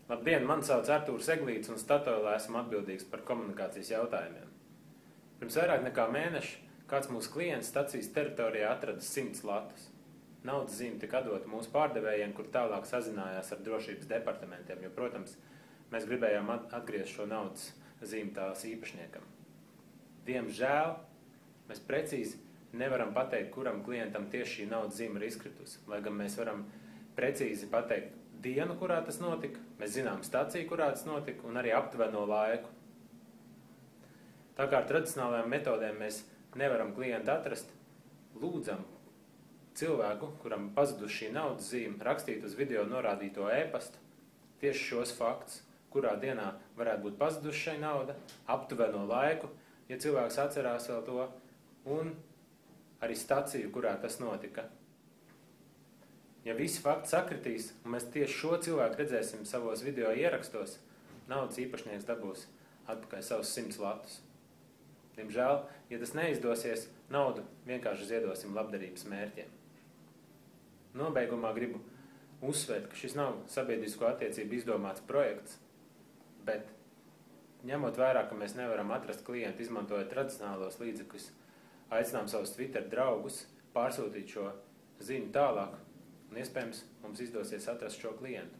Labdien, man sauc Artūrs Eglīts un Statoilā esmu atbildīgs par komunikācijas jautājumiem. Pirms vairāk nekā mēneša kāds mūsu klients stacijas teritorijā atrada 100 latus. Naudas zīme tika atdota mūsu pārdevējiem, kur tālāk sazinājās ar drošības departamentiem, jo, protams, mēs gribējām atgriezt šo naudas zīmi tās īpašniekam. Diemžēl mēs precīzi nevaram pateikt, kuram klientam tieši šī naudas zīme ir izkritusi, lai gan mēs varam precīzi pateikt dienu, kurā tas notika, mēs zinām staciju, kurā tas notika, un arī aptuveno laiku. Tā kā ar tradicionālajām metodēm mēs nevaram klientu atrast, lūdzam cilvēku, kuram pazudusi šī naudas zīme, rakstīt uz video norādīto e-pastu tieši šos faktus, kurā dienā varētu būt pazudusi šai nauda, aptuveno laiku, ja cilvēks atcerās vēl to, un arī staciju, kurā tas notika. Ja visi fakti sakritīs, un mēs tieši šo cilvēku redzēsim savos video ierakstos, naudas īpašnieks dabūs atpakaļ savus 100 latus. Diemžēl, ja tas neizdosies, naudu vienkārši ziedosim labdarības mērķiem. Nobeigumā gribu uzsvērt, ka šis nav sabiedrisko attiecību izdomāts projekts, bet ņemot vērā, ka mēs nevaram atrast klientu, izmantojot tradicionālos līdzekļus, aicinām savus Twitter draugus pārsūtīt šo ziņu tālāk, un iespējams mums izdosies atrast šo klientu.